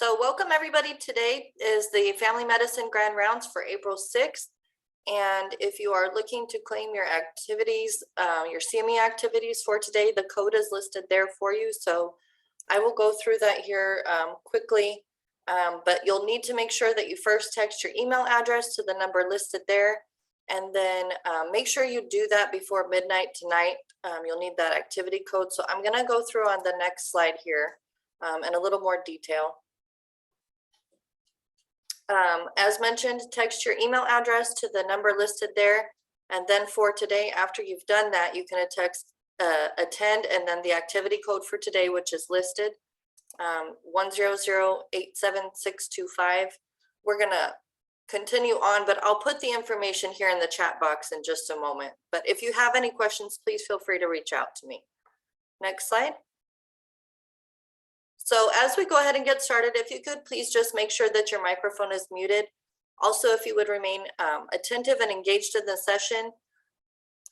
So welcome everybody. Today is the Family Medicine Grand Rounds for April 6th. And if you are looking to claim your activities, your CME activities for today, the code is listed there for you. So I will go through that here quickly, but you'll need to make sure that you first text your email address to the number listed there. And then make sure you do that before midnight tonight. You'll need that activity code. So I'm gonna go through on the next slide here in a little more detail. As mentioned, text your email address to the number listed there. And then for today, after you've done that, you can text attend and then the activity code for today, which is listed 100-87625. We're gonna continue on, but I'll put the information here in the chat box in just a moment. But if you have any questions, please feel free to reach out to me. Next slide. So as we go ahead and get started, if you could please just make sure that your microphone is muted. Also, if you would remain attentive and engaged in the session.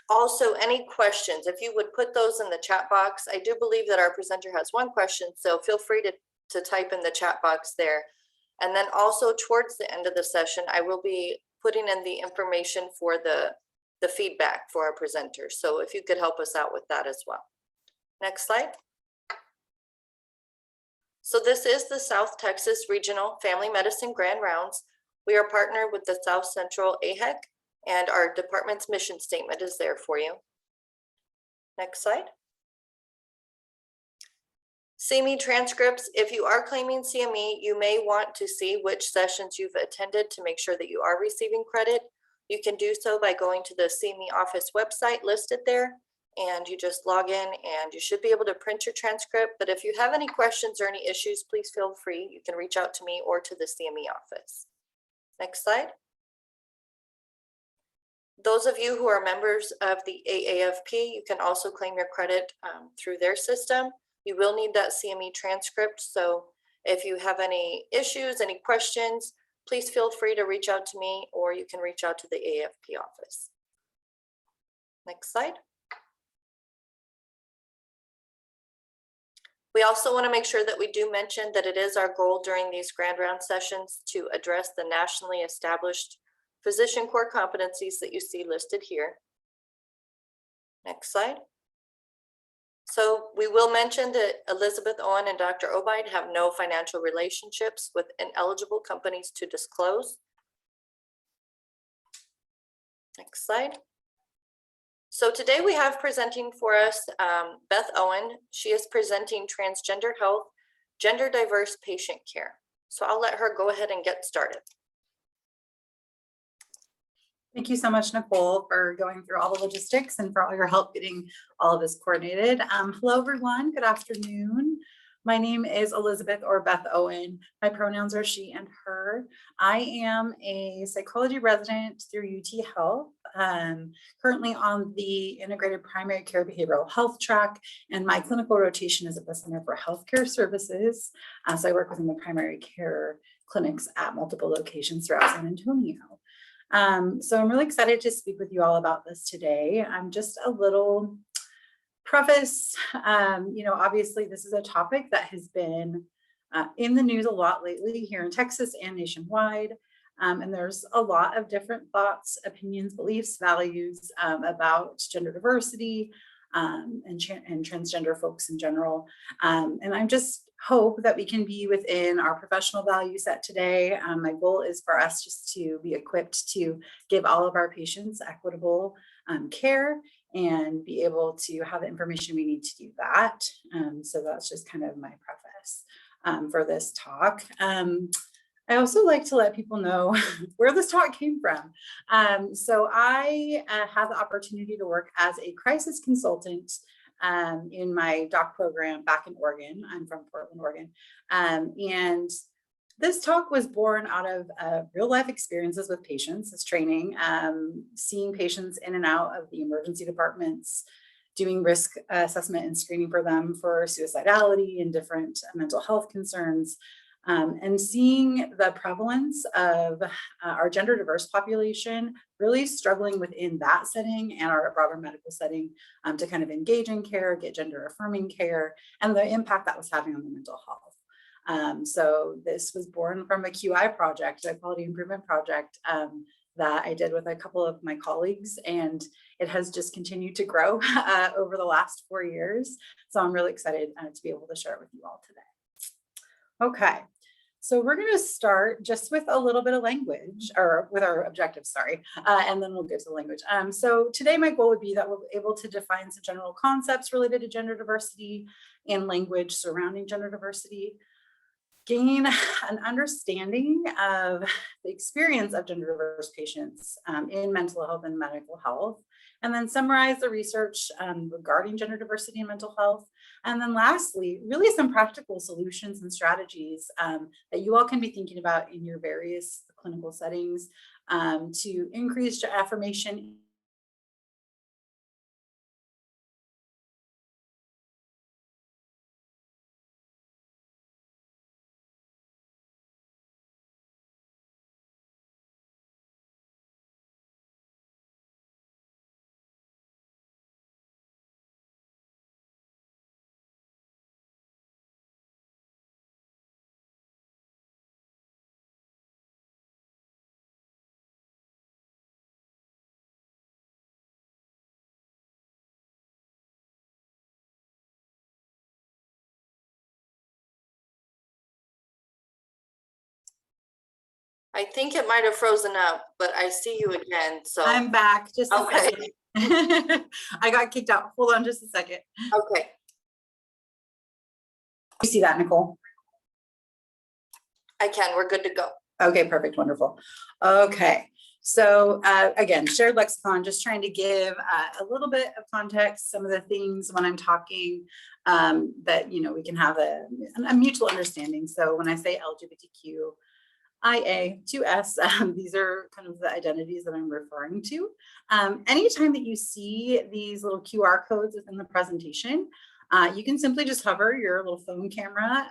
Also, any questions, if you would put those in the chat box. I do believe that our presenter has one question, so feel free to type in the chat box there. And then also towards the end of the session, I will be putting in the information for the feedback for our presenters. So if you could help us out with that as well. Next slide. So this is the South Texas Regional Family Medicine Grand Rounds. We are partnered with the South Central AHEC, and our department's mission statement is there for you. Next slide. CME transcripts. If you are claiming CME, you may want to see which sessions you've attended to make sure that you are receiving credit. You can do so by going to the CME office website listed there, and you just log in and you should be able to print your transcript. But if you have any questions or any issues, please feel free. You can reach out to me or to the CME office. Next slide. Those of you who are members of the AAFP, you can also claim your credit through their system. You will need that CME transcript. So if you have any issues, any questions, please feel free to reach out to me, or you can reach out to the AAFP office. Next slide. We also want to make sure that we do mention that it is our goal during these grand round sessions to address the nationally established physician core competencies that you see listed here. Next slide. So we will mention that Elisabeth Owen and Dr. Obeid have no financial relationships with ineligible companies to disclose. Next slide. So today we have presenting for us Beth Owen. She is presenting Transgender Health, Gender Diverse Patient Care. So I'll let her go ahead and get started. Thank you so much, Nicole, for going through all the logistics and for all your help getting all of this coordinated. Hello, everyone. Good afternoon. My name is Elisabeth or Beth Owen. My pronouns are she and her. I am a psychology resident through UT Health, currently on the integrated primary care behavioral health track, and my clinical rotation is at the Center for Healthcare Services. So I work within the primary care clinics at multiple locations throughout San Antonio. So I'm really excited to speak with you all about this today. I'm just a little preface, obviously this is a topic that has been in the news a lot lately here in Texas and nationwide. And there's a lot of different thoughts, opinions, beliefs, values about gender diversity and transgender folks in general. And I just hope that we can be within our professional value set today. My goal is for us just to be equipped to give all of our patients equitable care and be able to have the information we need to do that. So that's just kind of my preface for this talk. I also like to let people know where this talk came from. So I had the opportunity to work as a crisis consultant in my doc program back in Oregon. I'm from Portland, Oregon. And this talk was born out of real life experiences with patients as training, seeing patients in and out of the emergency departments, doing risk assessment and screening for them for suicidality and different mental health concerns, and seeing the prevalence of our gender diverse population really struggling within that setting and our broader medical setting to kind of engage in care, get gender affirming care, and the impact that was having on the mental health. So this was born from a QI project, a quality improvement project, that I did with a couple of my colleagues, and it has just continued to grow over the last 4 years. So I'm really excited to be able to share it with you all today. Okay, so we're going to start just with a little bit of language, or with our objectives, sorry, and then we'll get to the language. So today my goal would be that we'll be able to define some general concepts related to gender diversity and language surrounding gender diversity, gain an understanding of the experience of gender diverse patients in mental health and medical health, and then summarize the research regarding gender diversity and mental health. And then lastly, really some practical solutions and strategies that you all can be thinking about in your various clinical settings to increase affirmation. I think it might have frozen up, but I see you again, so. I'm back, just a Okay. second. I got kicked out. Hold on just a second. Okay, You see that, Nicole? I can, we're good to go. Okay, perfect, wonderful. Okay, so again, shared lexicon, just trying to give a little bit of context, some of the things when I'm talking that, you know, we can have a mutual understanding. So when I say LGBTQ, IA, 2S, these are kind of the identities that I'm referring to. Anytime that you see these little QR codes within the presentation, you can simply just hover your little phone camera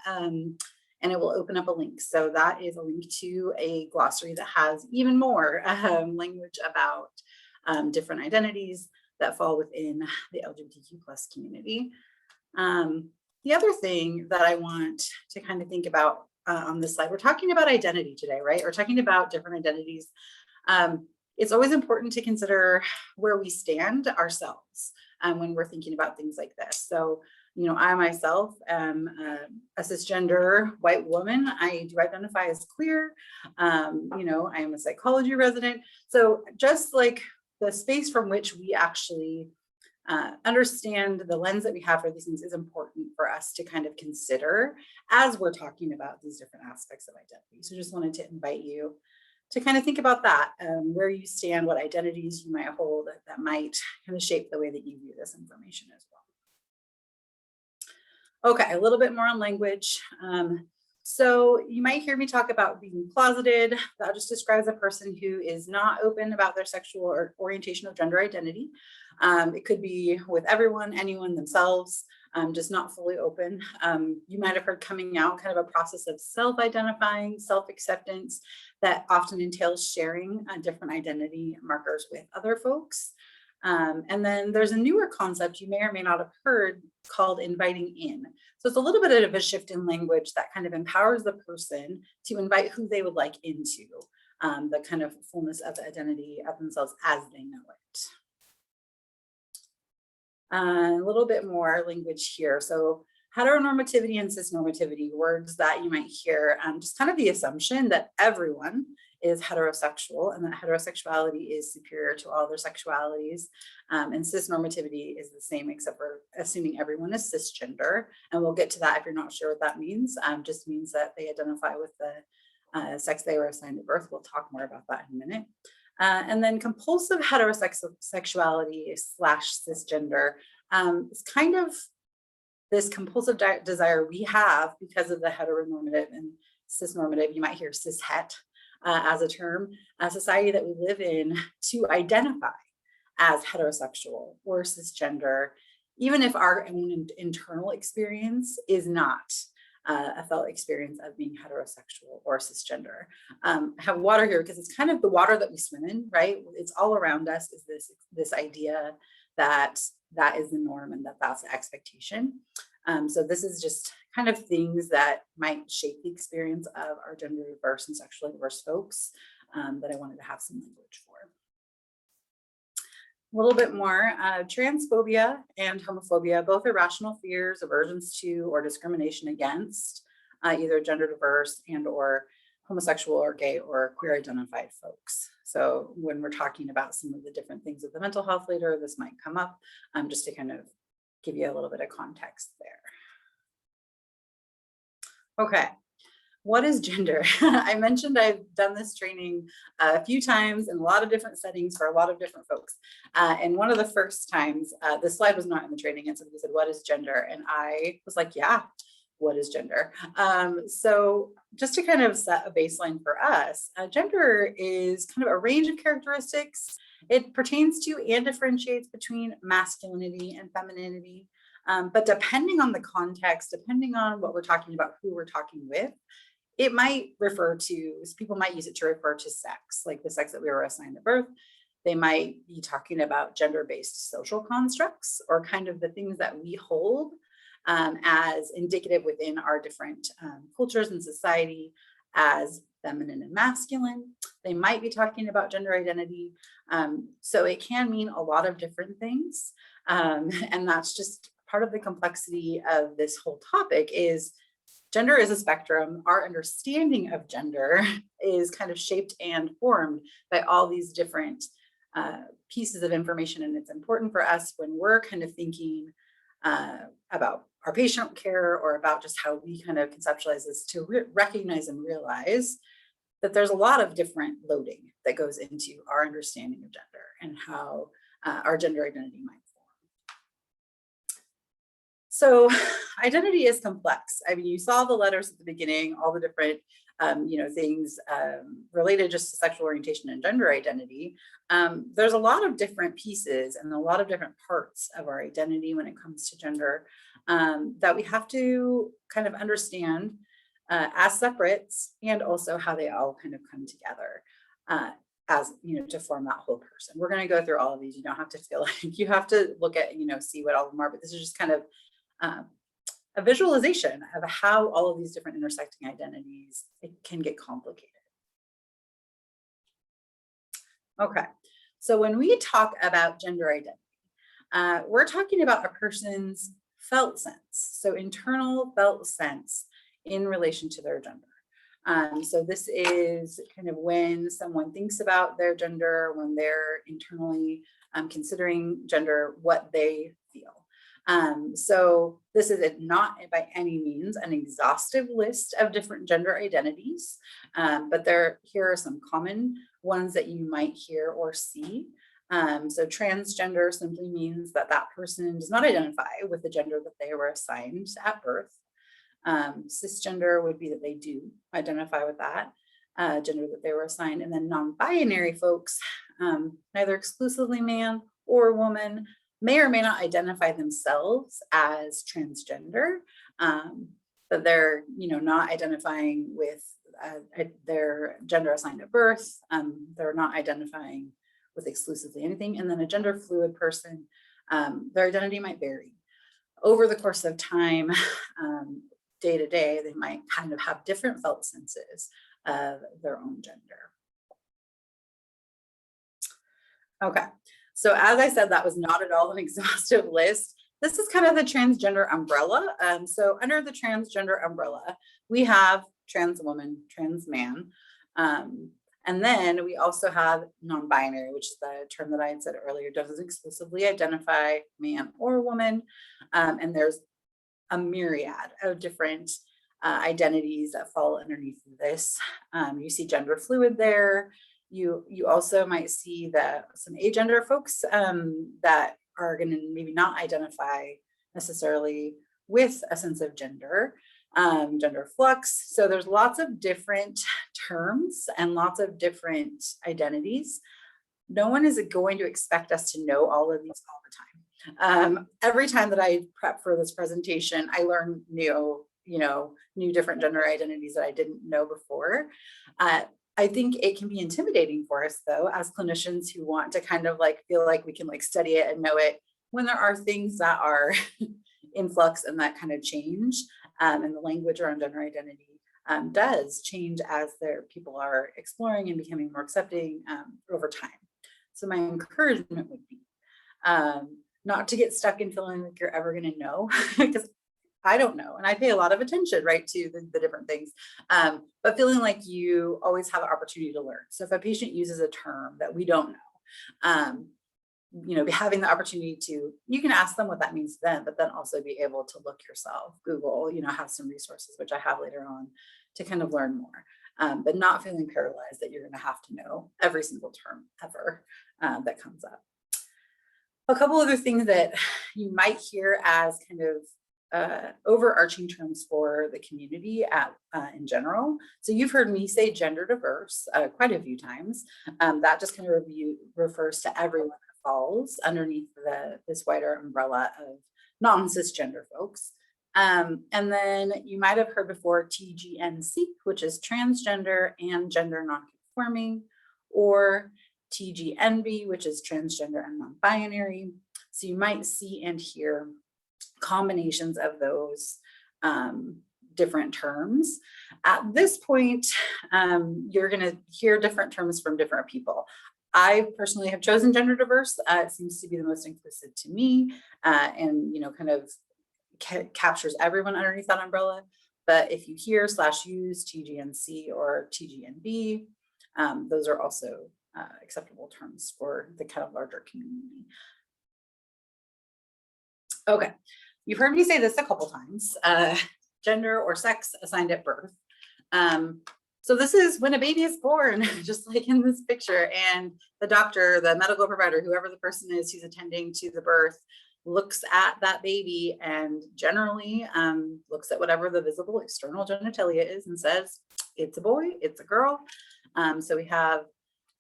and it will open up a link. So that is a link to a glossary that has even more language about different identities that fall within the LGBTQ plus community. The other thing that I want to kind of think about on this slide, we're talking about identity today, right? We're talking about different identities. It's always important to consider where we stand ourselves when we're thinking about things like this. So, you know, I myself am a cisgender white woman. I do identify as queer. You know, I am a psychology resident. So just like the space from which we actually understand the lens that we have for these things is important for us to kind of consider as we're talking about these different aspects of identity. So just wanted to invite you to kind of think about that, where you stand, what identities you might hold that might kind of shape the way that you view this information as well. Okay, a little bit more on language. So you might hear me talk about being closeted. That just describes a person who is not open about their sexual or orientation or gender identity. It could be with everyone, anyone, themselves, just not fully open. You might have heard coming out, kind of a process of self-identifying, self-acceptance that often entails sharing different identity markers with other folks. And then there's a newer concept you may or may not have heard called inviting in. So it's a little bit of a shift in language that kind of empowers the person to invite who they would like into the kind of fullness of the identity of themselves as they know it. A little bit more language here. So heteronormativity and cisnormativity, words that you might hear, just kind of the assumption that everyone is heterosexual and that heterosexuality is superior to all other sexualities. And cisnormativity is the same, except for assuming everyone is cisgender. And we'll get to that if you're not sure what that means. Just means that they identify with the sex they were assigned at birth. We'll talk more about that in a minute. And then compulsive heterosexuality / cisgender is kind of this compulsive desire we have because of the heteronormative and cisnormative, you might hear cishet as a term, a society that we live in, to identify as heterosexual or cisgender, even if our own internal experience is not a felt experience of being heterosexual or cisgender. I have water here because it's kind of the water that we swim in, right? It's all around us is this idea that that is the norm and that that's the expectation. So this is just kind of things that might shape the experience of our gender diverse and sexually diverse folks that I wanted to have some language for. A little bit more, transphobia and homophobia, both irrational fears, aversions to, or discrimination against either gender diverse and or homosexual or gay or queer identified folks. So when we're talking about some of the different things with the mental health later, this might come up just to kind of give you a little bit of context there. Okay, what is gender? I mentioned I've done this training a few times in a lot of different settings for a lot of different folks. And one of the first times, this slide was not in the training, and somebody said, what is gender? And I was like, yeah, what is gender? So just to kind of set a baseline for us, gender is kind of a range of characteristics. It pertains to and differentiates between masculinity and femininity. But depending on the context, depending on what we're talking about, who we're talking with, it might refer to, people might use it to refer to sex, like the sex that we were assigned at birth. They might be talking about gender-based social constructs or kind of the things that we hold as indicative within our different cultures and society as feminine and masculine. They might be talking about gender identity. So it can mean a lot of different things. And that's just part of the complexity of this whole topic is gender is a spectrum. Our understanding of gender is kind of shaped and formed by all these different pieces of information. And it's important for us when we're kind of thinking about our patient care or about just how we kind of conceptualize this to recognize and realize that there's a lot of different loading that goes into our understanding of gender and how our gender identity might form. So identity is complex. I mean, you saw the letters at the beginning, all the different things related just to sexual orientation and gender identity. There's a lot of different pieces and a lot of different parts of our identity when it comes to gender that we have to kind of understand as separates and also how they all kind of come together as, to form that whole person. We're going to go through all of these. You don't have to feel like you have to look at, see what all of them are, but this is just kind of a visualization of how all of these different intersecting identities, it can get complicated. Okay, so when we talk about gender identity, we're talking about a person's felt sense, so internal felt sense in relation to their gender. So this is kind of when someone thinks about their gender, when they're internally considering gender, what they feel. So this is not by any means an exhaustive list of different gender identities, but here are some common ones that you might hear or see. So transgender simply means that that person does not identify with the gender that they were assigned at birth. Cisgender would be that they do identify with that gender that they were assigned. And then non-binary folks, neither exclusively man or woman, may or may not identify themselves as transgender, but they're not identifying with their gender assigned at birth. They're not identifying with exclusively anything. And then a gender fluid person, their identity might vary over the course of time. Day to day, they might kind of have different felt senses of their own gender. Okay, so as I said, that was not at all an exhaustive list. This is kind of the transgender umbrella. So under the transgender umbrella, we have trans woman, trans man, and then we also have non-binary, which is the term that I had said earlier, doesn't exclusively identify man or woman, and there's a myriad of different identities that fall underneath this. You see gender fluid there. You also might see that some agender folks that are going to maybe not identify necessarily with a sense of gender, gender flux. So there's lots of different terms and lots of different identities. No one is going to expect us to know all of these all the time. Every time that I prep for this presentation, I learn new different gender identities that I didn't know before. I think it can be intimidating for us though, as clinicians who want to kind of feel like we can study it and know it when there are things that are in flux and that kind of change. and the language around gender identity does change as people are exploring and becoming more accepting over time. So my encouragement would be not to get stuck in feeling like you're ever going to know, because I don't know. And I pay a lot of attention, right, to the different things, but feeling like you always have an opportunity to learn. So if a patient uses a term that we don't know, having the opportunity to, you can ask them what that means to them, but then also be able to look yourself, Google, have some resources, which I have later on, to kind of learn more, but not feeling paralyzed that you're going to have to know every single term ever that comes up. A couple other things that you might hear as kind of overarching terms for the community in general. So you've heard me say gender diverse quite a few times. That just kind of refers to everyone that falls underneath this wider umbrella of non-cisgender folks. And then you might have heard before TGNC, which is transgender and gender nonconforming, or TGNB, which is transgender and non-binary. So you might see and hear combinations of those different terms. At this point, you're going to hear different terms from different people. I personally have chosen gender diverse. It seems to be the most inclusive to me, and kind of captures everyone underneath that umbrella. But if you hear /use TGNC or TGNB, those are also acceptable terms for the kind of larger community. Okay, you've heard me say this a couple times, gender or sex assigned at birth. So this is when a baby is born, just like in this picture, and the doctor, the medical provider, whoever the person is who's attending to the birth, looks at that baby and generally looks at whatever the visible external genitalia is and says, it's a boy, it's a girl. So we have,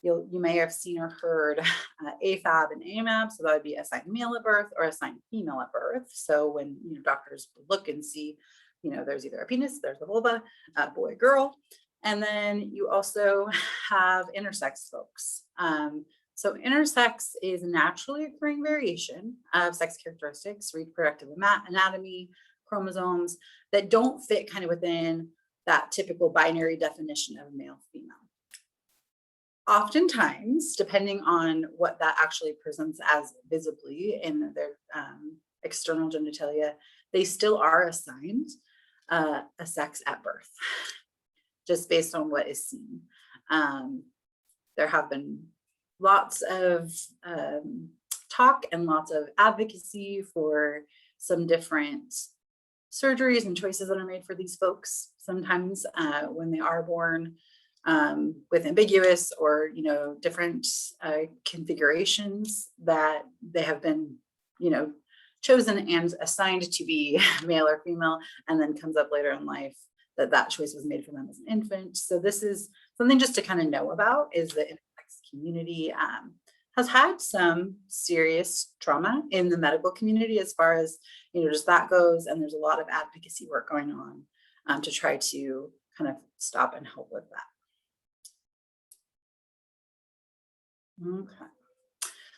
you may have seen or heard AFAB and AMAB. So that would be assigned male at birth or assigned female at birth. So when doctors look and see, there's either a penis, there's a vulva, boy, girl. And then you also have intersex folks. So intersex is a naturally occurring variation of sex characteristics, reproductive anatomy, chromosomes that don't fit kind of within that typical binary definition of male, female. Oftentimes, depending on what that actually presents as visibly in their external genitalia, they still are assigned a sex at birth, just based on what is seen. There have been lots of talk and lots of advocacy for some different surgeries and choices that are made for these folks. Sometimes when they are born with ambiguous or different configurations that they have been chosen and assigned to be male or female, and then comes up later in life that choice was made for them as an infant. So this is something just to kind of know about, is the intersex community has had some serious trauma in the medical community as far as just that goes, and there's a lot of advocacy work going on to try to kind of stop and help with that. Okay.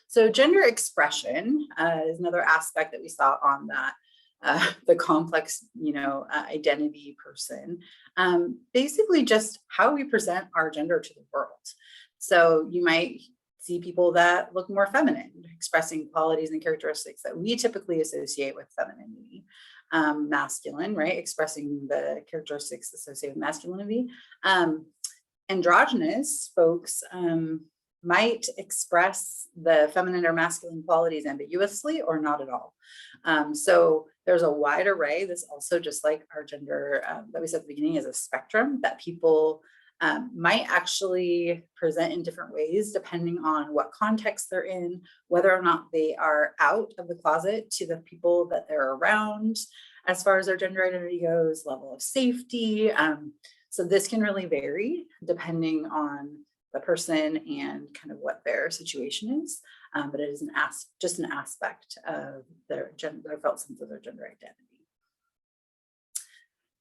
So gender expression is another aspect that we saw on that, the complex, identity person. Basically just how we present our gender to the world. So you might see people that look more feminine, expressing qualities and characteristics that we typically associate with femininity. Masculine, right? Expressing the characteristics associated with masculinity. Androgynous folks might express the feminine or masculine qualities ambiguously or not at all. So there's a wide array. This also, just like our gender that we said at the beginning, is a spectrum that people might actually present in different ways depending on what context they're in, whether or not they are out of the closet to the people that they're around as far as their gender identity goes, level of safety. So this can really vary depending on the person and kind of what their situation is, but it is just an aspect of their felt sense of their gender identity.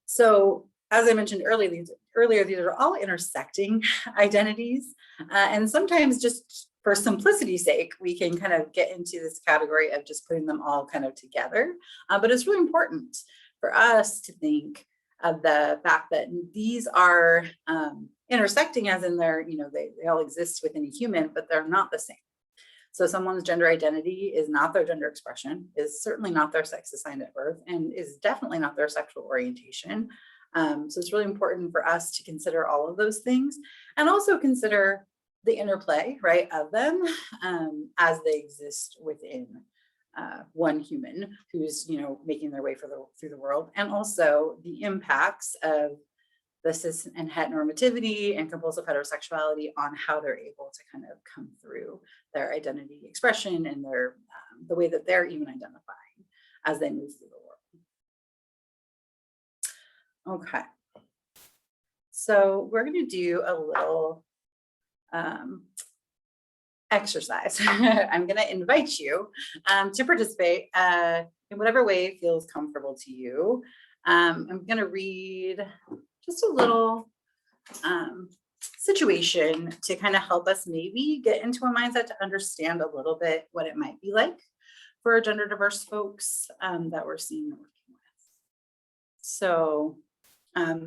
So as I mentioned earlier, these are all intersecting identities, and sometimes just for simplicity's sake, we can kind of get into this category of just putting them all kind of together, but it's really important for us to think of the fact that these are intersecting, as in they're, they all exist within a human, but they're not the same. So someone's gender identity is not their gender expression, is certainly not their sex assigned at birth, and is definitely not their sexual orientation. So it's really important for us to consider all of those things, and also consider the interplay, right, of them as they exist within one human who's, making their way through the world, and also the impacts of the cis and heteronormativity and compulsive heterosexuality on how they're able to kind of come through their identity expression and their the way that they're even identifying as they move through the world. Okay, so we're going to do a little exercise. I'm going to invite you to participate in whatever way feels comfortable to you. I'm going to read just a little situation to kind of help us maybe get into a mindset to understand a little bit what it might be like for gender diverse folks that we're seeing and working with. So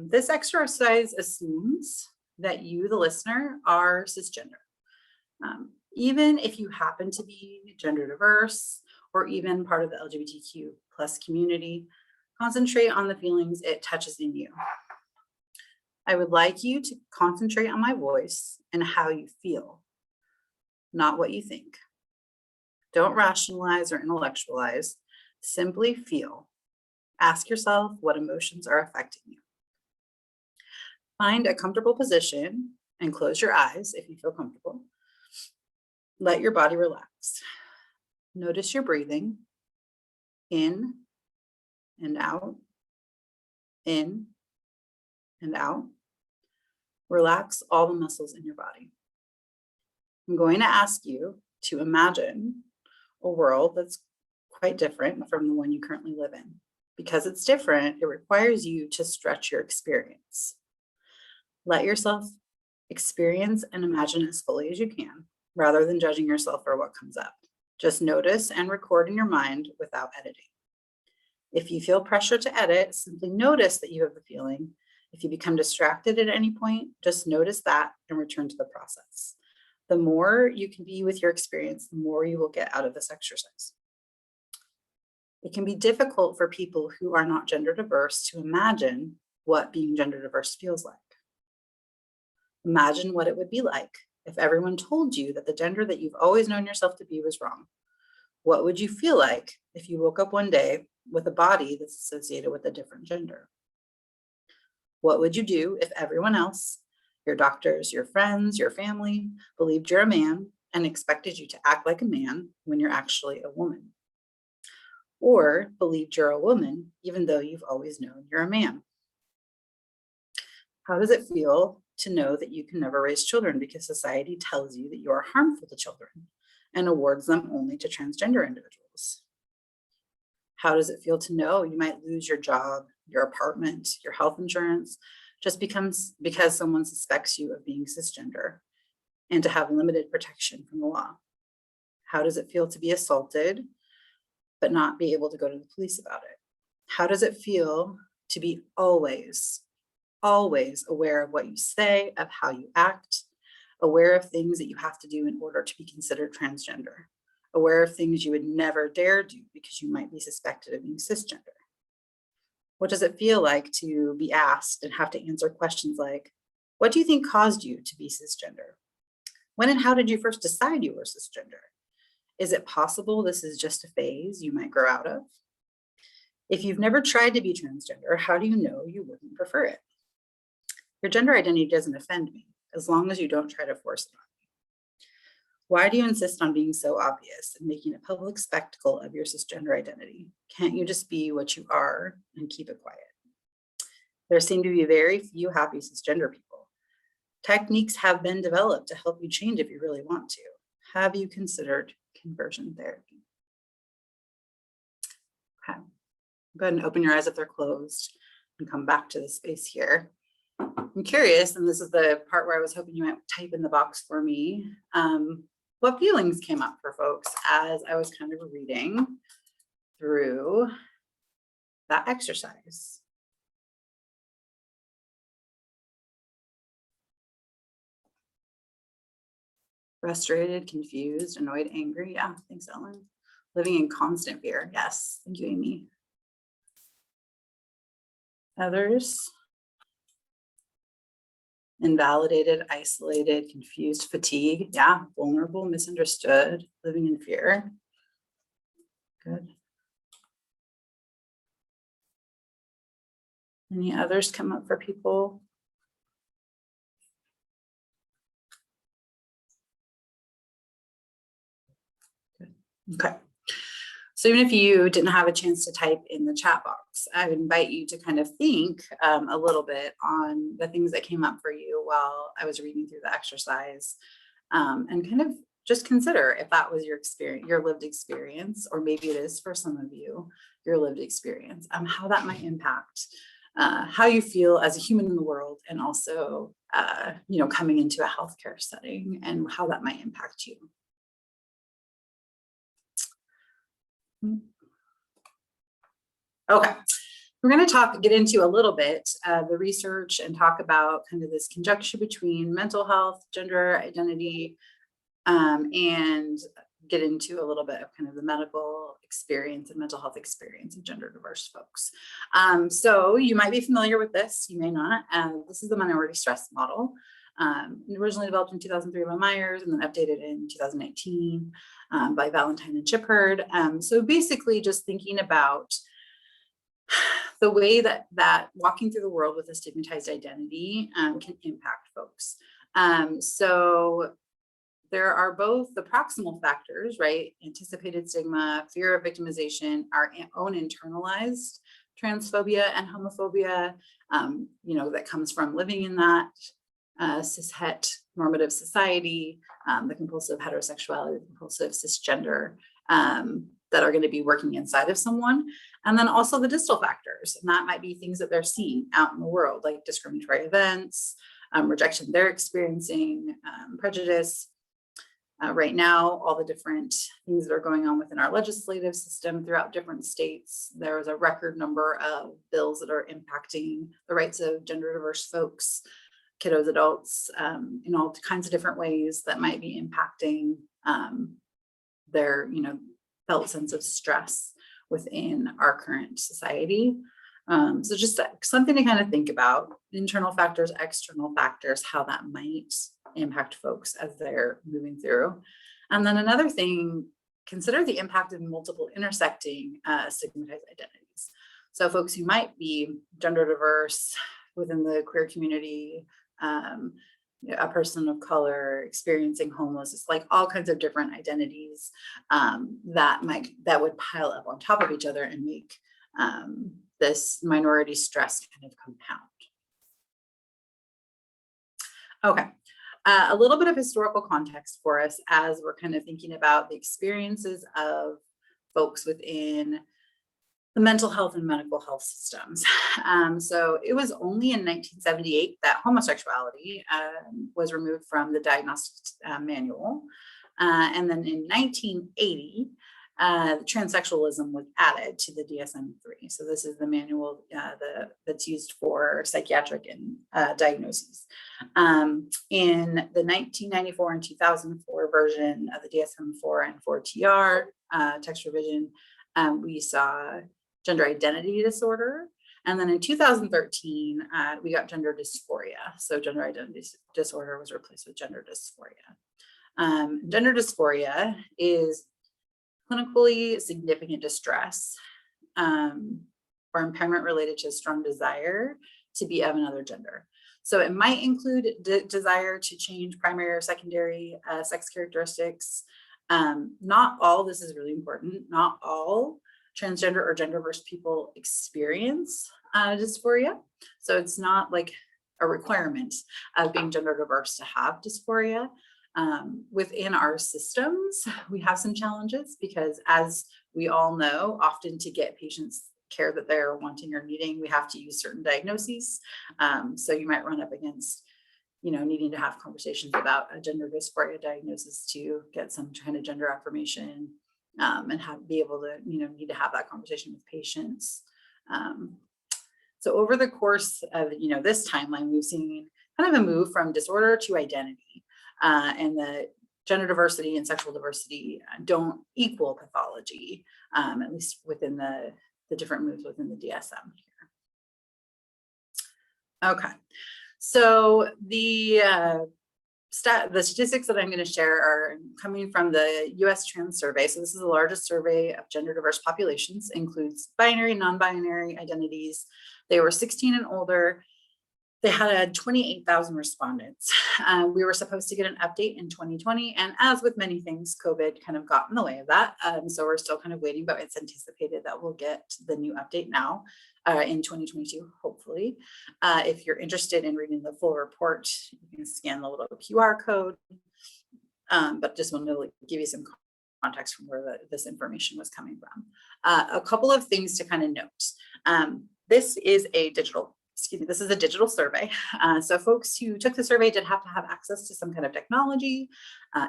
this exercise assumes that you, the listener, are cisgender. Even if you happen to be gender diverse or even part of the LGBTQ plus community, concentrate on the feelings it touches in you. I would like you to concentrate on my voice and how you feel, not what you think. Don't rationalize or intellectualize, simply feel. Ask yourself what emotions are affecting you. Find a comfortable position and close your eyes if you feel comfortable. Let your body relax. Notice your breathing in and out, in and out. Relax all the muscles in your body. I'm going to ask you to imagine a world that's quite different from the one you currently live in. Because it's different, it requires you to stretch your experience. Let yourself experience and imagine as fully as you can, rather than judging yourself for what comes up. Just notice and record in your mind without editing. If you feel pressure to edit, simply notice that you have the feeling. If you become distracted at any point, just notice that and return to the process. The more you can be with your experience, the more you will get out of this exercise. It can be difficult for people who are not gender diverse to imagine what being gender diverse feels like. Imagine what it would be like if everyone told you that the gender that you've always known yourself to be was wrong. What would you feel like if you woke up one day with a body that's associated with a different gender? What would you do if everyone else, your doctors, your friends, your family, believed you're a man and expected you to act like a man when you're actually a woman? Or believed you're a woman even though you've always known you're a man? How does it feel to know that you can never raise children because society tells you that you are harmful to children and awards them only to transgender individuals? How does it feel to know you might lose your job, your apartment, your health insurance, just because someone suspects you of being cisgender and to have limited protection from the law? How does it feel to be assaulted, but not be able to go to the police about it? How does it feel to be always aware of what you say, of how you act, aware of things that you have to do in order to be considered transgender, aware of things you would never dare do because you might be suspected of being cisgender? What does it feel like to be asked and have to answer questions like, what do you think caused you to be cisgender? When and how did you first decide you were cisgender? Is it possible this is just a phase you might grow out of? If you've never tried to be transgender, how do you know you wouldn't prefer it? Your gender identity doesn't offend me, as long as you don't try to force it on me. Why do you insist on being so obvious and making a public spectacle of your cisgender identity? Can't you just be what you are and keep it quiet? There seem to be very few happy cisgender people. Techniques have been developed to help you change if you really want to. Have you considered conversion therapy? Okay, go ahead and open your eyes if they're closed and come back to the space here. I'm curious, and this is the part where I was hoping you might type in the box for me, what feelings came up for folks as I was kind of reading through that exercise. Frustrated, confused, annoyed, angry. Yeah, thanks, Ellen. Living in constant fear. Yes, thank you, Amy. Others. Invalidated, isolated, confused, fatigued. Yeah, vulnerable, misunderstood, living in fear. Good. Any others come up for people? Good. Okay. So even if you didn't have a chance to type in the chat box, I would invite you to kind of think a little bit on the things that came up for you while I was reading through the exercise, and kind of just consider if that was your experience, your lived experience, or maybe it is for some of you, your lived experience, how that might impact how you feel as a human in the world, and also, coming into a healthcare setting, and how that might impact you. Okay, we're going to get into a little bit the research and talk about kind of this conjunction between mental health, gender identity, and get into a little bit of kind of the medical experience and mental health experience of gender diverse folks. So you might be familiar with this, you may not. This is the minority stress model, originally developed in 2003 by Myers and then updated in 2019 by Valentine and Chipherd. So basically just thinking about the way that walking through the world with a stigmatized identity can impact folks. So there are both the proximal factors, right? Anticipated stigma, fear of victimization, our own internalized transphobia and homophobia, that comes from living in that cishet normative society, the compulsive heterosexuality, the compulsive cisgender, that are going to be working inside of someone. And then also the distal factors, and that might be things that they're seeing out in the world, like discriminatory events, rejection they're experiencing, prejudice. Right now, all the different things that are going on within our legislative system throughout different states, there is a record number of bills that are impacting the rights of gender diverse folks, kiddos, adults, in all kinds of different ways that might be impacting their, felt sense of stress within our current society. So just something to kind of think about, internal factors, external factors, how that might impact folks as they're moving through. And then another thing, consider the impact of multiple intersecting stigmatized identities. So folks who might be gender diverse within the queer community, a person of color experiencing homelessness, like all kinds of different identities that would pile up on top of each other and make this minority stress kind of compound. Okay, a little bit of historical context for us as we're kind of thinking about the experiences of folks within the mental health and medical health systems. So it was only in 1978 that homosexuality was removed from the diagnostic manual. And then in 1980, transsexualism was added to the DSM-3. So this is the manual that's used for psychiatric and diagnoses. In the 1994 and 2004 version of the DSM-4 and 4TR text revision, we saw gender identity disorder. And then in 2013, we got gender dysphoria. So gender identity disorder was replaced with gender dysphoria. Gender dysphoria is clinically significant distress or impairment related to a strong desire to be of another gender. So it might include desire to change primary or secondary sex characteristics. Not all, this is really important, not all transgender or gender diverse people experience dysphoria. So it's not like a requirement of being gender diverse to have dysphoria. Within our systems, we have some challenges because, as we all know, often to get patients care that they're wanting or needing, we have to use certain diagnoses. So you might run up against, needing to have conversations about a gender dysphoria diagnosis to get some kind of gender affirmation, and be able to, need to have that conversation with patients. So over the course of, this timeline, we've seen kind of a move from disorder to identity, and the gender diversity and sexual diversity don't equal pathology, at least within the different moves within the DSM here. Okay, so the statistics that I'm going to share are coming from the US Trans Survey. So this is the largest survey of gender diverse populations, includes binary, non-binary identities. They were 16 and older. They had 28,000 respondents. We were supposed to get an update in 2020. And as with many things, COVID kind of got in the way of that. So we're still kind of waiting, but it's anticipated that we'll get the new update now in 2022, hopefully. If you're interested in reading the full report, you can scan the little QR code. But just want to give you some context from where this information was coming from. A couple of things to kind of note. This is a digital survey. So folks who took the survey did have to have access to some kind of technology,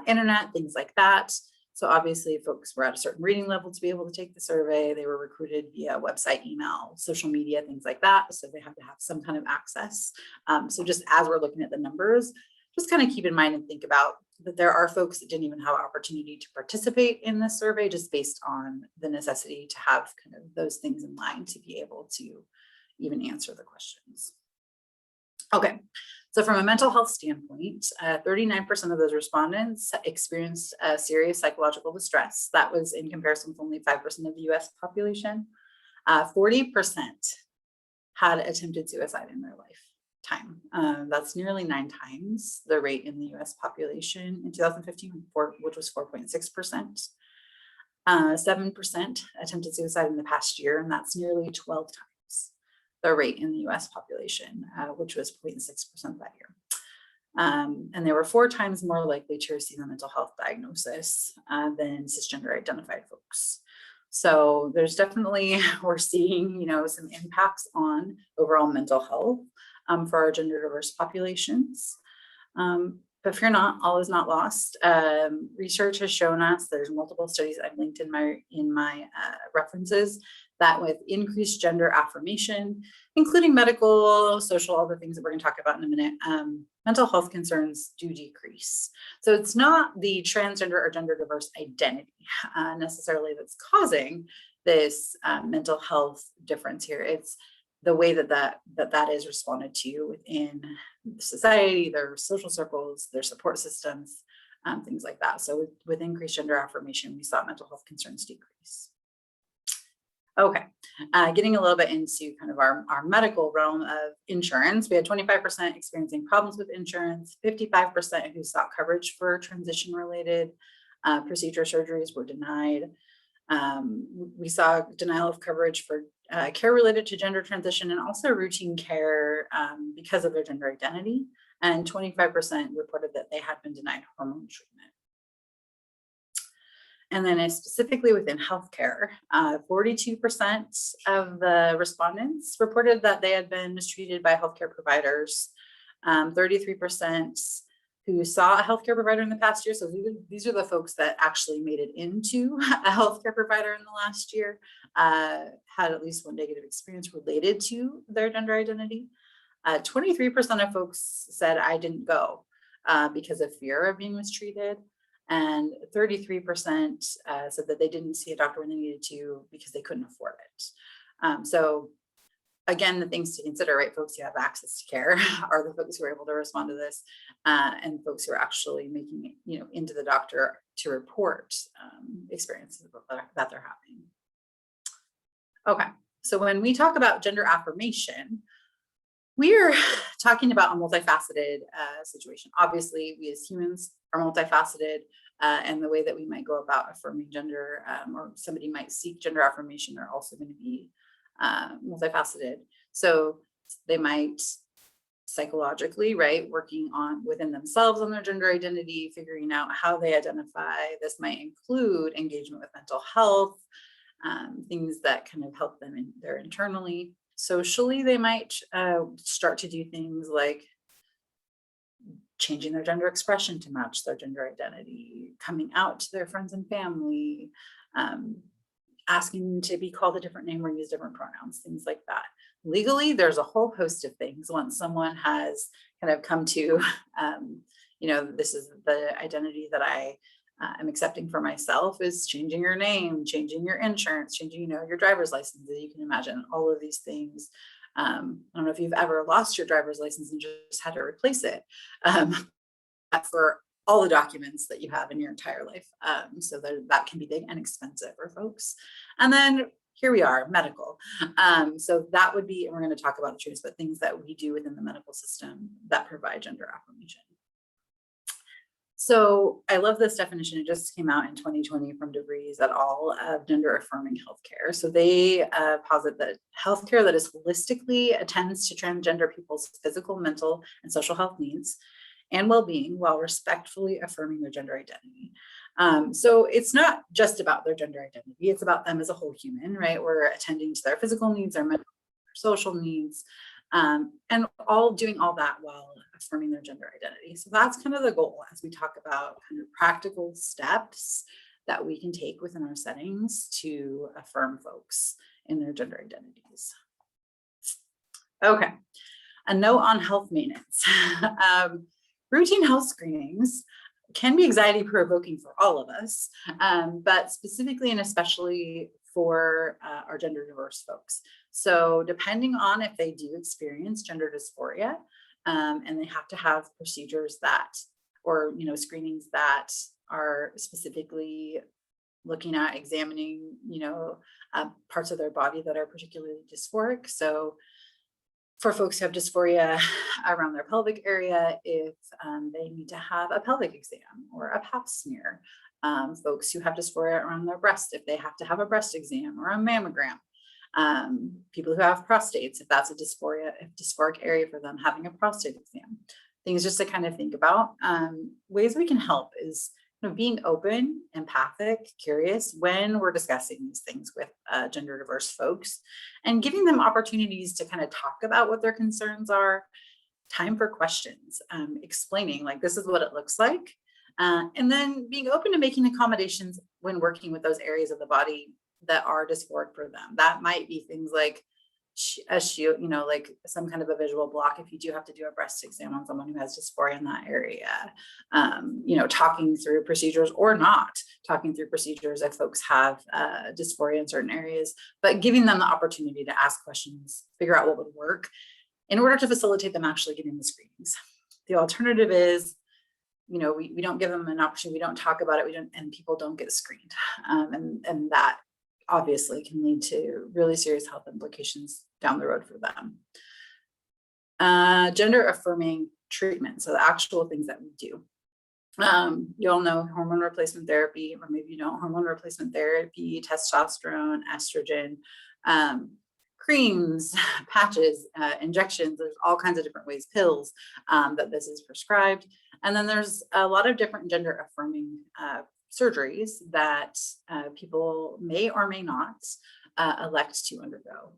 internet, things like that. So obviously folks were at a certain reading level to be able to take the survey. They were recruited via website, email, social media, things like that. So they have to have some kind of access. So just as we're looking at the numbers, just kind of keep in mind and think about that there are folks that didn't even have opportunity to participate in this survey just based on the necessity to have kind of those things in line to be able to even answer the questions. Okay, so from a mental health standpoint, 39% of those respondents experienced serious psychological distress. That was in comparison with only 5% of the US population. 40% had attempted suicide in their lifetime. That's nearly 9 times the rate in the US population in 2015, which was 4.6%. 7% attempted suicide in the past year, and that's nearly 12 times the rate in the US population, which was 0.6% that year. And they were 4 times more likely to receive a mental health diagnosis than cisgender identified folks. So there's definitely, we're seeing, some impacts on overall mental health for our gender diverse populations. But fear not, all is not lost. Research has shown us, there's multiple studies I've linked in my references, that with increased gender affirmation, including medical, social, all the things that we're going to talk about in a minute, mental health concerns do decrease. So it's not the transgender or gender diverse identity necessarily that's causing this mental health difference here. It's the way that is responded to within society, their social circles, their support systems, things like that. So with increased gender affirmation, we saw mental health concerns decrease. Okay, getting a little bit into kind of our medical realm of insurance, we had 25% experiencing problems with insurance, 55% who sought coverage for transition-related procedure surgeries were denied. We saw denial of coverage for care related to gender transition and also routine care because of their gender identity. And 25% reported that they had been denied hormone treatment. And then specifically within healthcare, 42% of the respondents reported that they had been mistreated by healthcare providers. 33% who saw a healthcare provider in the past year. So these are the folks that actually made it into a healthcare provider in the last year, had at least one negative experience related to their gender identity. 23% of folks said, I didn't go because of fear of being mistreated. And 33% said that they didn't see a doctor when they needed to because they couldn't afford it. So again, the things to consider, right? Folks who have access to care are the folks who are able to respond to this, and folks who are actually making it, into the doctor to report experiences that they're having. Okay, so when we talk about gender affirmation, we're talking about a multifaceted situation. Obviously, we as humans are multifaceted, and the way that we might go about affirming gender, or somebody might seek gender affirmation, are also going to be multifaceted. So they might psychologically, right, working on within themselves on their gender identity, figuring out how they identify. This might include engagement with mental health, things that kind of help them in there internally. Socially, they might start to do things like changing their gender expression to match their gender identity, coming out to their friends and family, asking to be called a different name or use different pronouns, things like that. Legally, there's a whole host of things once someone has kind of come to, this is the identity that I am accepting for myself, is changing your name, changing your insurance, changing, your driver's license. As you can imagine, all of these things. I don't know if you've ever lost your driver's license and just had to replace it. For all the documents that you have in your entire life. So that can be big and expensive for folks. And then here we are, medical. So that would be, and we're going to talk about the truths, but things that we do within the medical system that provide gender affirmation. So I love this definition. It just came out in 2020 from DeVries et al. Of gender affirming healthcare. So they posit that healthcare that is holistically attends to transgender people's physical, mental, and social health needs and well-being while respectfully affirming their gender identity. So it's not just about their gender identity, it's about them as a whole human, right? We're attending to their physical needs, their mental, their social needs, and doing all that while affirming their gender identity. So that's kind of the goal as we talk about kind of practical steps that we can take within our settings to affirm folks in their gender identities. Okay, a note on health maintenance. Routine health screenings can be anxiety provoking for all of us, but specifically and especially for our gender diverse folks. So depending on if they do experience gender dysphoria, and they have to have procedures that, or screenings that are specifically looking at examining, parts of their body that are particularly dysphoric. So for folks who have dysphoria around their pelvic area, if they need to have a pelvic exam or a pap smear. Folks who have dysphoria around their breast, if they have to have a breast exam or a mammogram. People who have prostates, if that's a dysphoric area for them, having a prostate exam. Things just to kind of think about. Ways we can help is being open, empathic, curious when we're discussing these things with gender diverse folks, and giving them opportunities to kind of talk about what their concerns are. Time for questions, explaining like this is what it looks like, and then being open to making accommodations when working with those areas of the body that are dysphoric for them. That might be things like a shield, like some kind of a visual block if you do have to do a breast exam on someone who has dysphoria in that area. Talking through procedures or not talking through procedures if folks have dysphoria in certain areas, but giving them the opportunity to ask questions, figure out what would work in order to facilitate them actually getting the screenings. The alternative is, we don't give them an option, we don't talk about it, and people don't get screened. And that obviously can lead to really serious health implications down the road for them. Gender affirming treatment. So the actual things that we do. You all know hormone replacement therapy, or maybe you don't, hormone replacement therapy, testosterone, estrogen, creams, patches, injections. There's all kinds of different ways, pills, that this is prescribed. And then there's a lot of different gender affirming surgeries that people may or may not elect to undergo.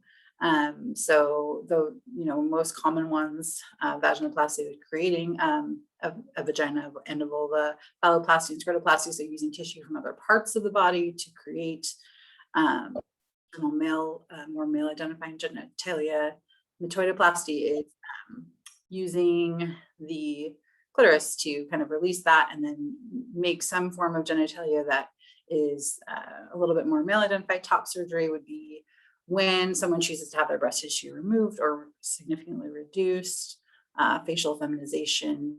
So the most common ones, vaginoplasty, creating a vagina and a vulva, phalloplasty and scrotoplasty, so using tissue from other parts of the body to create more male identifying genitalia. Metoidoplasty is using the clitoris to kind of release that and then make some form of genitalia that is a little bit more male identified. Top surgery would be when someone chooses to have their breast tissue removed or significantly reduced. Facial feminization,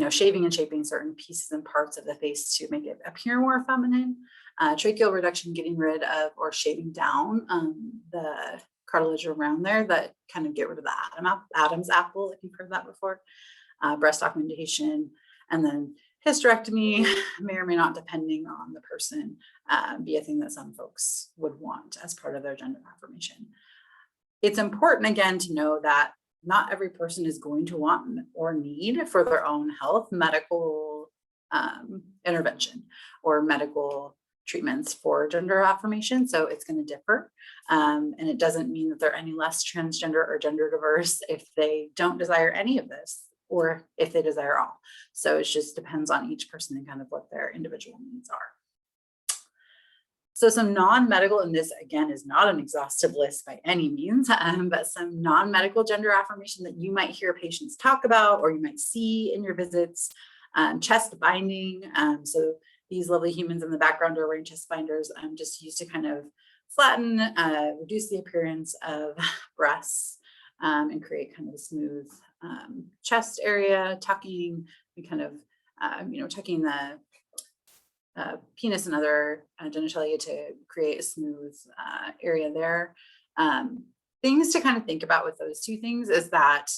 shaving and shaping certain pieces and parts of the face to make it appear more feminine. Tracheal reduction, getting rid of or shaving down the cartilage around there that kind of get rid of the Adam's apple, if you've heard that before. Breast augmentation, and then hysterectomy may or may not, depending on the person, be a thing that some folks would want as part of their gender affirmation. It's important, again, to know that not every person is going to want or need for their own health medical intervention or medical treatments for gender affirmation. So it's going to differ. And it doesn't mean that they're any less transgender or gender diverse if they don't desire any of this, or if they desire all. So it just depends on each person and kind of what their individual needs are. So some non-medical, and this again is not an exhaustive list by any means, but some non-medical gender affirmation that you might hear patients talk about or you might see in your visits. Chest binding. So these lovely humans in the background are wearing chest binders, just used to kind of flatten, reduce the appearance of breasts, and create kind of a smooth chest area, tucking, and kind of, tucking the penis and other genitalia to create a smooth area there. Things to kind of think about with those two things is that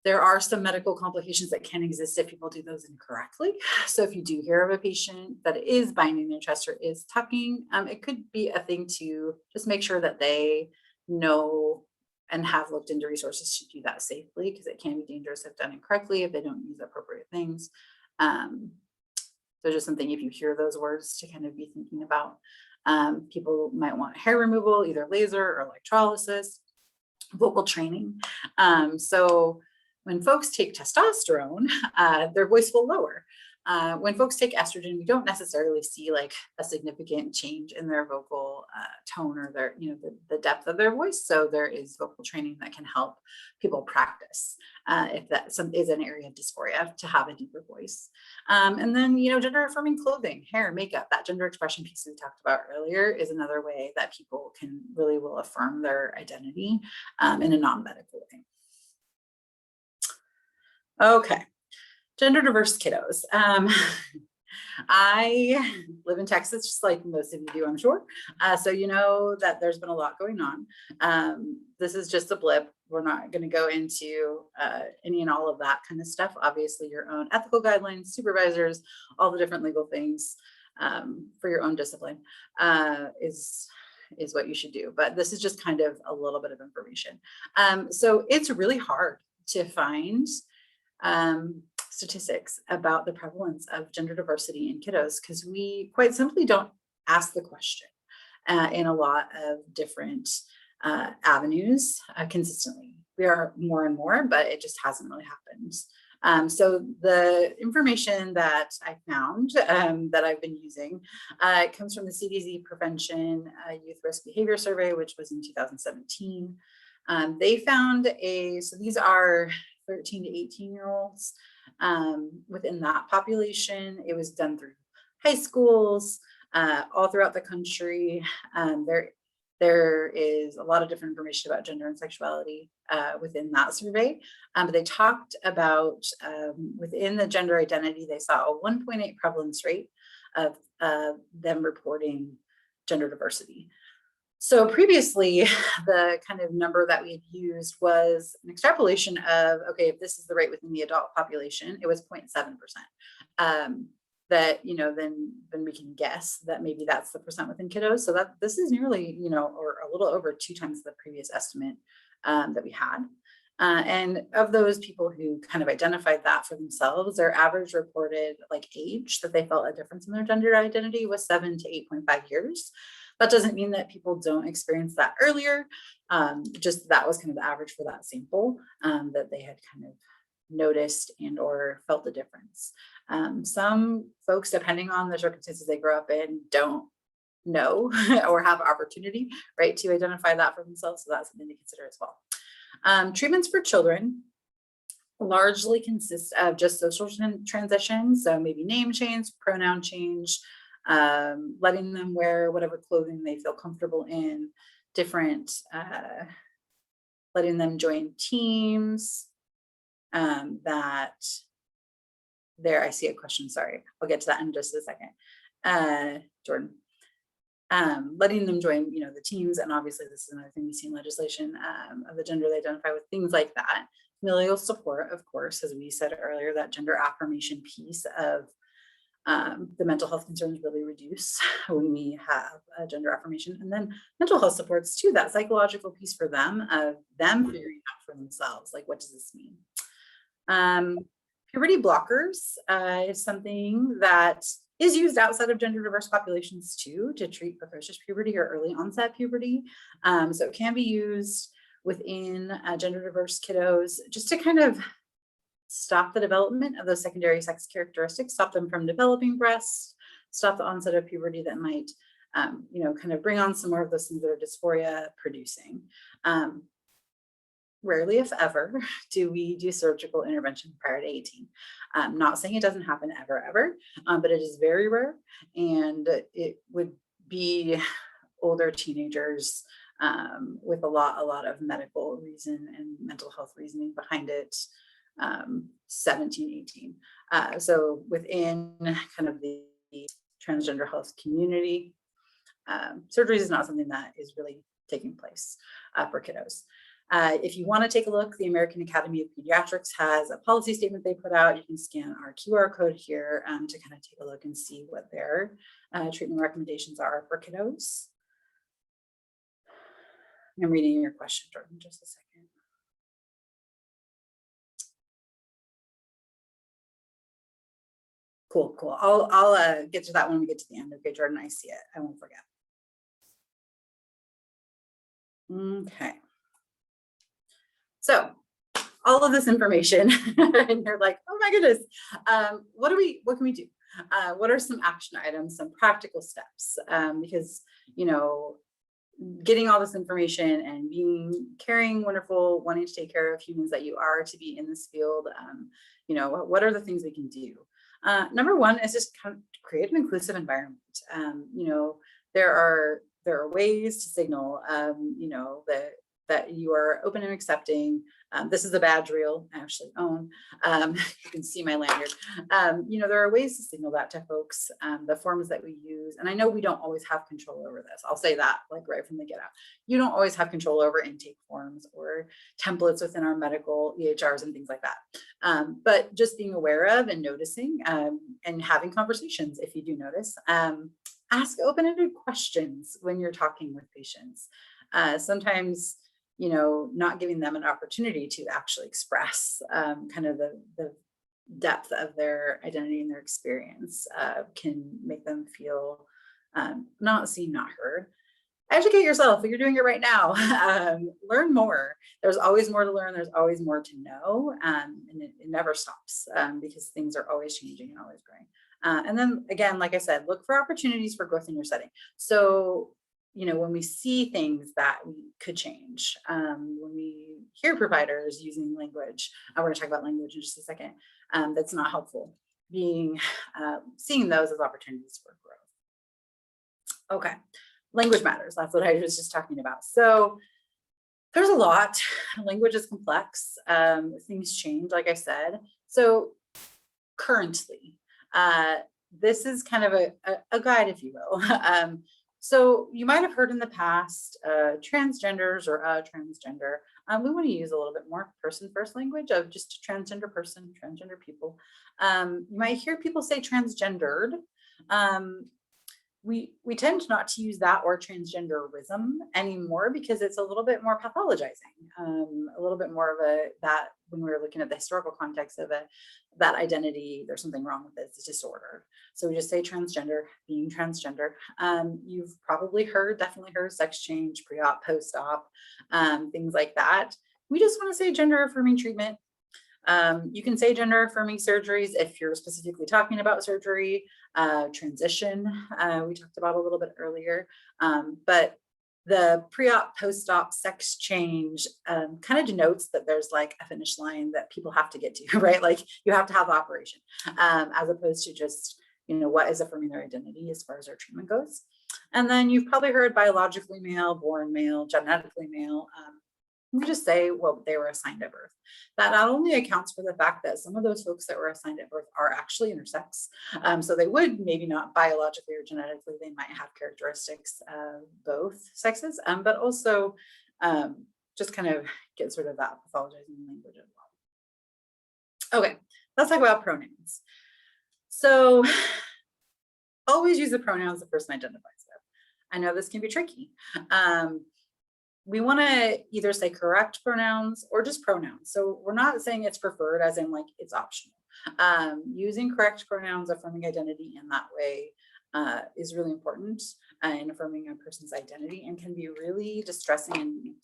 there are some medical complications that can exist if people do those incorrectly. So if you do hear of a patient that is binding their chest or is tucking, it could be a thing to just make sure that they know and have looked into resources to do that safely, because it can be dangerous if done incorrectly, if they don't use appropriate things. So just something, if you hear those words, to kind of be thinking about. People might want hair removal, either laser or electrolysis, vocal training. So when folks take testosterone, their voice will lower. When folks take estrogen, we don't necessarily see like a significant change in their vocal tone or their, the depth of their voice. So there is vocal training that can help people practice if that is an area of dysphoria, to have a deeper voice. And then, gender affirming clothing, hair, makeup, that gender expression piece we talked about earlier is another way that people will affirm their identity in a non-medical way. Okay. Gender diverse kiddos. I live in Texas, just like most of you do, I'm sure. So you know that there's been a lot going on. This is just a blip. We're not going to go into any and all of that kind of stuff. Obviously, your own ethical guidelines, supervisors, all the different legal things for your own discipline is what you should do. But this is just kind of a little bit of information. So it's really hard to find statistics about the prevalence of gender diversity in kiddos, because we quite simply don't ask the question in a lot of different avenues consistently. We are more and more, but it just hasn't really happened. So the information that I found that I've been using comes from the CDC Prevention Youth Risk Behavior Survey, which was in 2017. They found so these are 13 to 18-year-olds. Within that population, it was done through high schools all throughout the country. There is a lot of different information about gender and sexuality within that survey. But they talked about within the gender identity, they saw a 1.8 prevalence rate of them reporting gender diversity. So previously, the kind of number that we had used was an extrapolation of, okay, if this is the rate within the adult population, it was 0.7%. That, then we can guess that maybe that's the percent within kiddos. So that this is nearly, or a little over 2 times the previous estimate that we had. And of those people who kind of identified that for themselves, their average reported age that they felt a difference in their gender identity was 7 to 8.5 years. That doesn't mean that people don't experience that earlier. Just that was kind of the average for that sample that they had kind of noticed and or felt the difference. Some folks, depending on the circumstances they grow up in, don't know or have opportunity, right, to identify that for themselves. So that's something to consider as well. Treatments for children largely consist of just social transitions. So maybe name change, pronoun change, letting them wear whatever clothing they feel comfortable in, letting them join teams I see a question, sorry. I'll get to that in just a second. Jordan. Letting them join, the teams, and obviously this is another thing we see in legislation of the gender they identify with, things like that. Familial support, of course, as we said earlier, that gender affirmation piece of the mental health concerns really reduce when we have gender affirmation, and then mental health supports too, that psychological piece for them of them figuring out for themselves, what does this mean? Puberty blockers is something that is used outside of gender diverse populations too, to treat precocious puberty or early onset puberty. So it can be used within gender diverse kiddos just to kind of stop the development of those secondary sex characteristics, stop them from developing breasts, stop the onset of puberty that might kind of bring on some more of those things that are dysphoria producing. Rarely, if ever, do we do surgical intervention prior to 18. Not saying it doesn't happen ever, but it is very rare, and it would be older teenagers with a lot of medical reason and mental health reasoning behind it, 17, 18. So within kind of the transgender health community, surgery is not something that is really taking place for kiddos. If you want to take a look, the American Academy of Pediatrics has a policy statement they put out. You can scan our QR code here to kind of take a look and see what their treatment recommendations are for kiddos. I'm reading your question, Jordan, just a second. Cool. I'll get to that when we get to the end. Okay, Jordan, I see it. I won't forget. Okay. So all of this information, and you're like, oh my goodness, what can we do? What are some action items, some practical steps? Because, getting all this information and being caring, wonderful, wanting to take care of humans that you are to be in this field, what are the things we can do? Number one is just kind of create an inclusive environment. There are ways to signal, that you are open and accepting. This is a badge reel I actually own. You can see my lanyard. There are ways to signal that to folks, the forms that we use. And I know we don't always have control over this. I'll say that like right from the get out. You don't always have control over intake forms or templates within our medical EHRs and things like that. But just being aware of and noticing and having conversations if you do notice. Ask open-ended questions when you're talking with patients. Sometimes, not giving them an opportunity to actually express kind of the depth of their identity and their experience can make them feel not seen, not heard. Educate yourself. You're doing it right now. Learn more. There's always more to learn. There's always more to know. And it never stops because things are always changing and always growing. And then again, like I said, look for opportunities for growth in your setting. So, when we see things that we could change, when we hear providers using language, we're going to talk about language in just a second, that's not helpful, seeing those as opportunities for growth. Okay, language matters. That's what I was just talking about. So there's a lot. Language is complex. Things change, like I said. So currently, this is kind of a guide, if you will. So you might have heard in the past, transgenders or a transgender. We want to use a little bit more person-first language of just a transgender person, transgender people. You might hear people say transgendered. We tend not to use that or transgenderism anymore because it's a little bit more pathologizing, a little bit more of that when we were looking at the historical context of that identity, there's something wrong with it, it's disordered. So we just say transgender, being transgender. You've probably definitely heard sex change, pre-op, post-op, things like that. We just want to say gender affirming treatment. You can say gender affirming surgeries if you're specifically talking about surgery, transition, we talked about a little bit earlier, but the pre-op, post-op sex change kind of denotes that there's like a finish line that people have to get to, right? Like you have to have the operation, as opposed to just, what is affirming their identity as far as their treatment goes. And then you've probably heard biologically male, born male, genetically male. We just say what they were assigned at birth. That not only accounts for the fact that some of those folks that were assigned at birth are actually intersex. So they would maybe not biologically or genetically, they might have characteristics of both sexes, but also just kind of get sort of that pathologizing language as well. Okay, let's talk about pronouns. So always use the pronouns the person identifies with. I know this can be tricky. We want to either say correct pronouns or just pronouns. So we're not saying it's preferred as in like it's optional. Using correct pronouns, affirming identity in that way is really important in affirming a person's identity and can be really distressing and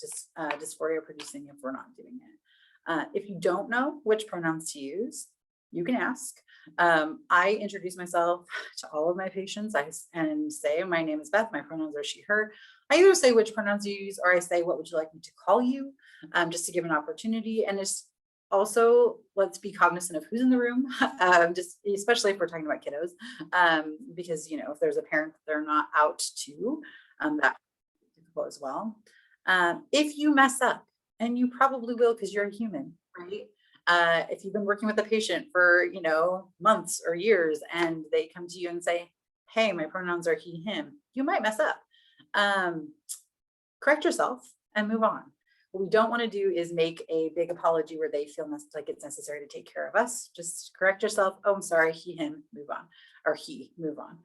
dysphoria producing if we're not doing it. If you don't know which pronouns to use, you can ask. I introduce myself to all of my patients and say, my name is Beth, my pronouns are she, her. I either say which pronouns you use, or I say, what would you like me to call you? Just to give an opportunity. And it's also, let's be cognizant of who's in the room, just especially if we're talking about kiddos, because, if there's a parent that they're not out to, that difficult as well. If you mess up, and you probably will because you're a human, right? If you've been working with a patient for, months or years, and they come to you and say, hey, my pronouns are he, him, you might mess up. Correct yourself and move on. What we don't want to do is make a big apology where they feel like it's necessary to take care of us. Just correct yourself. Oh, I'm sorry, he, him, move on, or he, move on.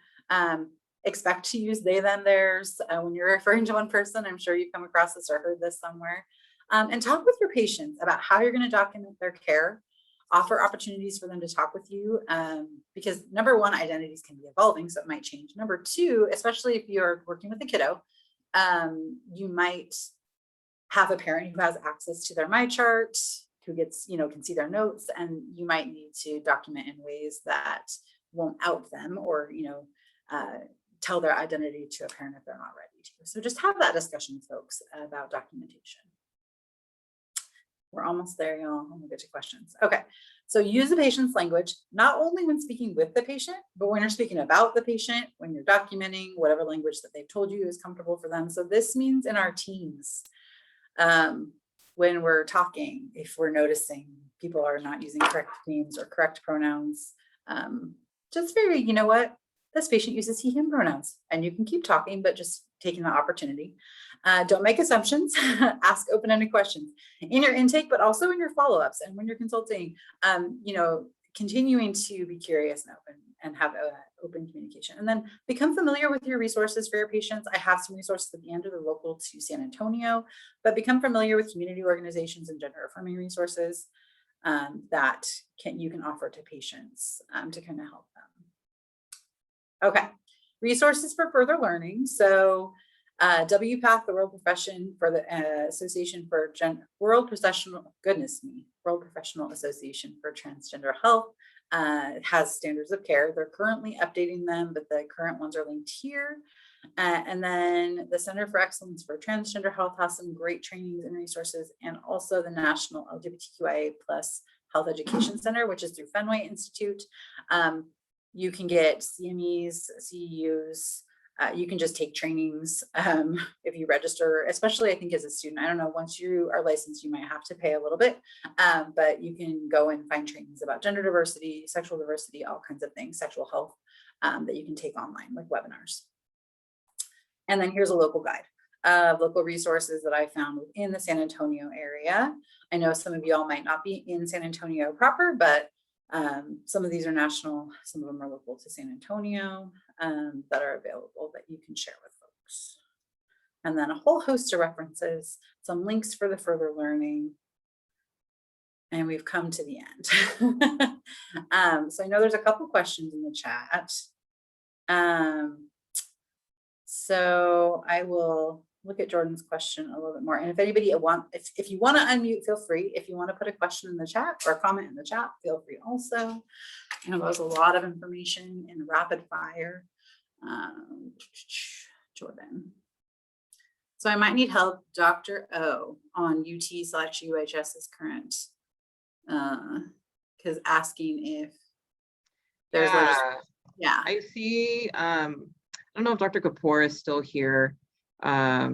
Expect to use they, them, theirs. When you're referring to one person, I'm sure you've come across this or heard this somewhere. And talk with your patients about how you're going to document their care. Offer opportunities for them to talk with you, because number one, identities can be evolving, so it might change. Number two, especially if you're working with a kiddo, you might have a parent who has access to their My Chart, who gets, can see their notes, and you might need to document in ways that won't out them or, tell their identity to a parent if they're not ready to. So just have that discussion with folks about documentation. We're almost there, y'all. We'll get to questions. Okay, so use the patient's language, not only when speaking with the patient, but when you're speaking about the patient, when you're documenting whatever language that they've told you is comfortable for them. So this means in our teams, when we're talking, if we're noticing people are not using correct names or correct pronouns, just very, this patient uses he, him pronouns, and you can keep talking, but just taking the opportunity. Don't make assumptions, ask open-ended questions in your intake, but also in your follow-ups and when you're consulting, continuing to be curious and open and have open communication. And then become familiar with your resources for your patients. I have some resources at the end of the local to San Antonio, but become familiar with community organizations and gender affirming resources that you can offer to patients to kind of help them. Okay, resources for further learning. So WPATH, the World Profession for the Association for World Professional Association for Transgender Health has standards of care. They're currently updating them, but the current ones are linked here. And then the Center for Excellence for Transgender Health has some great trainings and resources, and also the National LGBTQIA+ Health Education Center, which is through Fenway Institute. You can get CMEs, CEUs, you can just take trainings if you register, especially I think as a student. I don't know, once you are licensed, you might have to pay a little bit, but you can go and find trainings about gender diversity, sexual diversity, all kinds of things, sexual health that you can take online, like webinars. And then here's a local guide of local resources that I found within the San Antonio area. I know some of y'all might not be in San Antonio proper, but some of these are national, some of them are local to San Antonio that are available that you can share with folks. And then a whole host of references, some links for the further learning. And we've come to the end. So I know there's a couple questions in the chat. So I will look at Jordan's question a little bit more. And if anybody if you want to unmute, feel free. If you want to put a question in the chat or a comment in the chat, feel free also. I know there's a lot of information in rapid fire. Jordan. So I might need help, Dr. O, on UT/UHS's current, because asking if there's I see. I don't know if Dr. Kapoor is still here. I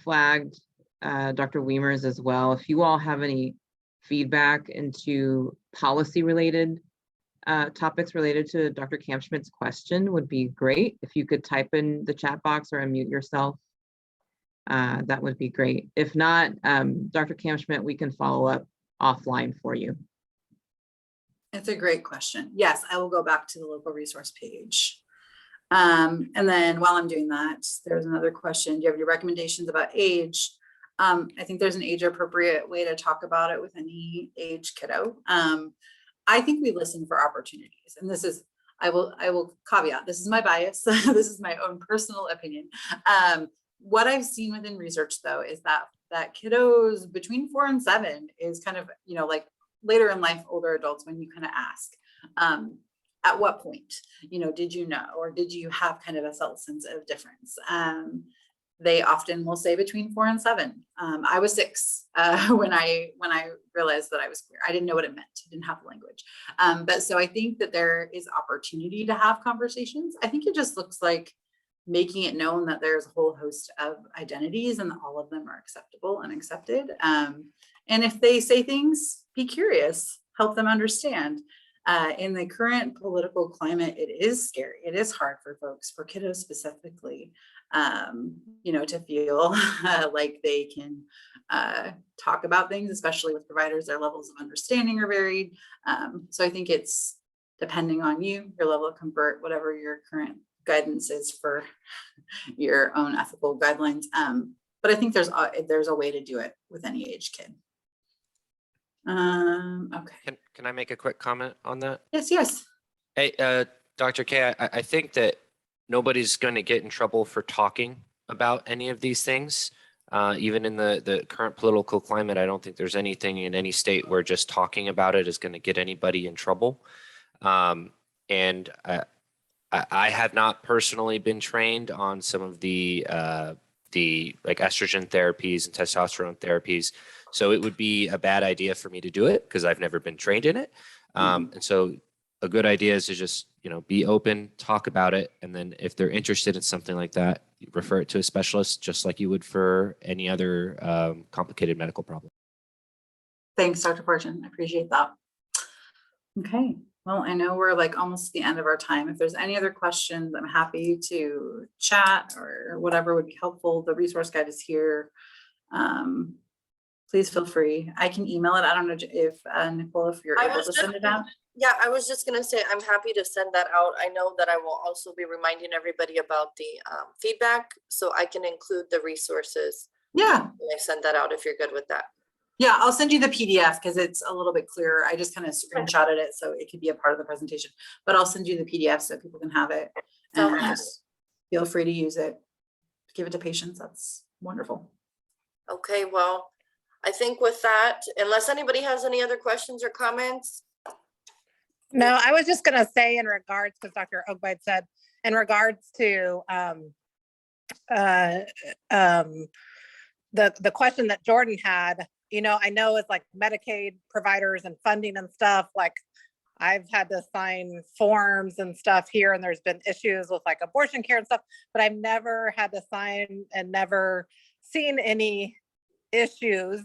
flagged Dr. Weimer's as well. If you all have any feedback into policy related topics related to Dr. Kampschmidt's question, would be great. If you could type in the chat box or unmute yourself, that would be great. If not, Dr. Kampschmidt, we can follow up offline for you. It's a great question. Yes, I will go back to the local resource page. And then while I'm doing that, there's another question. Do you have any recommendations about age? I think there's an age appropriate way to talk about it with any age kiddo. I think we listen for opportunities, and this is, I will caveat, this is my bias. This is my own personal opinion. What I've seen within research though, is that kiddos between 4 and 7 is kind of, like later in life, older adults, when you kind of ask, at what point, did you know, or did you have kind of a felt sense of difference? They often will say between 4 and 7. I was 6 when I realized that I was queer. I didn't know what it meant. I didn't have the language. But so I think that there is opportunity to have conversations. I think it just looks like making it known that there's a whole host of identities and that all of them are acceptable and accepted. And if they say things, be curious, help them understand. In the current political climate, it is scary. It is hard for folks, for kiddos specifically, to feel like they can talk about things, especially with providers. Their levels of understanding are varied. So I think it's depending on you, your level of comfort, whatever your current guidance is for your own ethical guidelines. But I think there's a way to do it with any age kid. Okay. Can I make a quick comment on that? Yes. Hey, Dr. K, I think that nobody's going to get in trouble for talking about any of these things. Even in the current political climate, I don't think there's anything in any state where just talking about it is going to get anybody in trouble. And I have not personally been trained on some of the like estrogen therapies and testosterone therapies. So it would be a bad idea for me to do it because I've never been trained in it. And so a good idea is to just, be open, talk about it. And then if they're interested in something like that, you refer it to a specialist, just like you would for any other complicated medical problem. Thanks, Dr. Fortune. I appreciate that. Okay. Well, I know we're like almost at the end of our time. If there's any other questions, I'm happy to chat or whatever would be helpful. The resource guide is here. Please feel free. I can email it. I don't know if Nicole, if you're able to send it out. Yeah, I was just gonna say, I'm happy to send that out. I know that I will also be reminding everybody about the feedback, so I can include the resources. Yeah. When I send that out, if you're good with that. Yeah, I'll send you the PDF because it's a little bit clearer. I just kind of screenshotted it so it could be a part of the presentation, but I'll send you the PDF so people can have it. And just feel free to use it. Give it to patients. That's wonderful. Okay, well, I think with that, unless anybody has any other questions or comments. No, I was just going to say in regards, because Dr. Ogbide said, in regards to the question that Jordan had, I know it's like Medicaid providers and funding and stuff, like I've had to sign forms and stuff here, and there's been issues with like abortion care and stuff, but I've never had to sign and never seen any issues.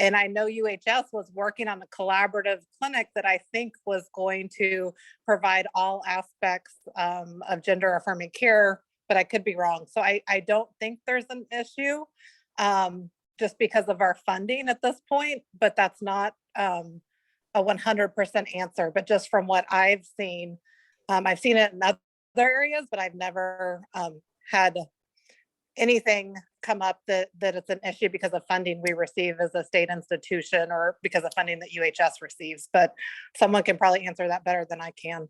And I know UHS was working on a collaborative clinic that I think was going to provide all aspects of gender affirming care, but I could be wrong. So I don't think there's an issue just because of our funding at this point, but that's not a 100% answer. But just from what I've seen it in other areas, but I've never had anything come up that it's an issue because of funding we receive as a state institution or because of funding that UHS receives, but someone can probably answer that better than I can.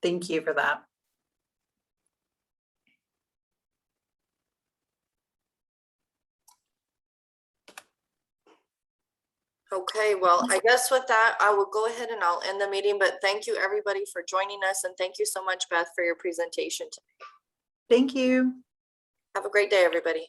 Thank you for that. Okay, well, I guess with that, I will go ahead and I'll end the meeting, but thank you everybody for joining us. And thank you so much, Beth, for your presentation today. Thank you. Have a great day, everybody.